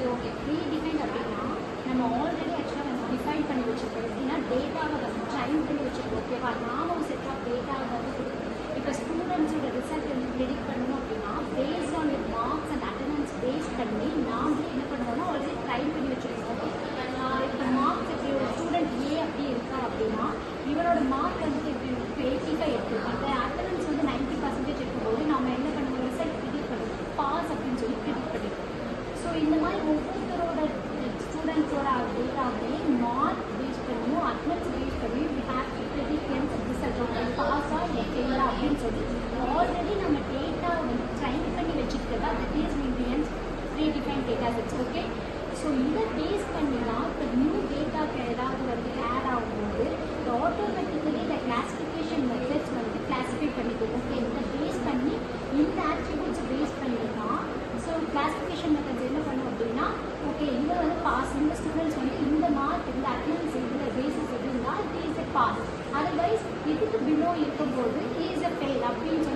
சரி okay pre define அப்படின்னா நம்ம ஆல்ரெடி ஆக்சுவலாக வந்து டிஃபைன் பண்ணி வச்சுருக்கோம் எப்படின்னா டேட்டாவை வந்து ட்ரைன் பண்ணி வச்சுருக்கோம் ஓகேவா நாம ஒரு செட் ஆஃப் டேட்டாவை வந்து கொடுக்கணும் இப்போ ஸ்டூடெண்ட்ஸோட ரிசல்ட் வந்து ப்ரெடிக்ட் பண்ணணும் அப்படின்னா based on your marks and attendance base பண்ணி நாமளே என்ன பண்ணுவோம்னா ஆல்ரெடி ட்ரைன் பண்ணி வச்சுருக்கோம் ஓகே இப்போ மார்க்ஸ் எப்படி ஒரு ஸ்டூடெண்ட் ஏ அப்படி இருக்கா அப்படின்னா இவனோட மார்க் வந்து எப்படி இப்போ 85 இருக்குது இப்போ அட்டண்டன்ஸ் வந்து 90% இருக்கும்போது நம்ம என்ன பண்ணுவோம் ரிசல்ட் ப்ரெடிக்ட் பண்ணுவோம் பாஸ் அப்படின்னு சொல்லி ப்ரெடிக்ட் பண்ணிடுவோம் ஸோ இந்த மாதிரி ஒவ்வொருத்தரோட ஸ்டூடெண்ட்ஸோட டேட்டாவே மார்க் பேஸ் பண்ணியும் அட்டண்டன்ஸ் பேஸ் பண்ணியும் we have to predict result பாஸா இல்லை ஃபெயிலா அப்படின்னு சொல்லி ஆல்ரெடி நம்ம டேட்டாவை வந்து ட்ரைன் பண்ணி வச்சுருக்கிறதா that is means predefine data sets okay so இதை பேஸ் பண்ணி தான் இப்போ நியூ டேட்டாக்கு ஏதாவது வந்து ஆட் ஆகும்போது ஆட்டோமேட்டிக்கலி இந்த கிளாஸிஃபிகேஷன் மெத்தட்ஸ் வந்து கிளாஸிஃபை பண்ணிக்கும் ஓகே இதை பேஸ் பண்ணி இந்த ஆட்ரிபியூட்ஸை பேஸ் பண்ணி தான் ஸோ கிளாஸிஃபிகேஷன் மெத்தட்ஸ் என்ன பண்ணும் அப்படின்னா ஓகே இதை வந்து பாஸ் இந்த ஸ்டூடெண்ட்ஸ் வந்து இந்த மார்க் இந்த அட்டண்டன்ஸ் இதில் பேசிஸ் இருந்தால் it is a pass otherwise இதுக்கு பிலோ இருக்கும்போது இஸ் எ ஃபெயில் அப்படின்னு சொல்லி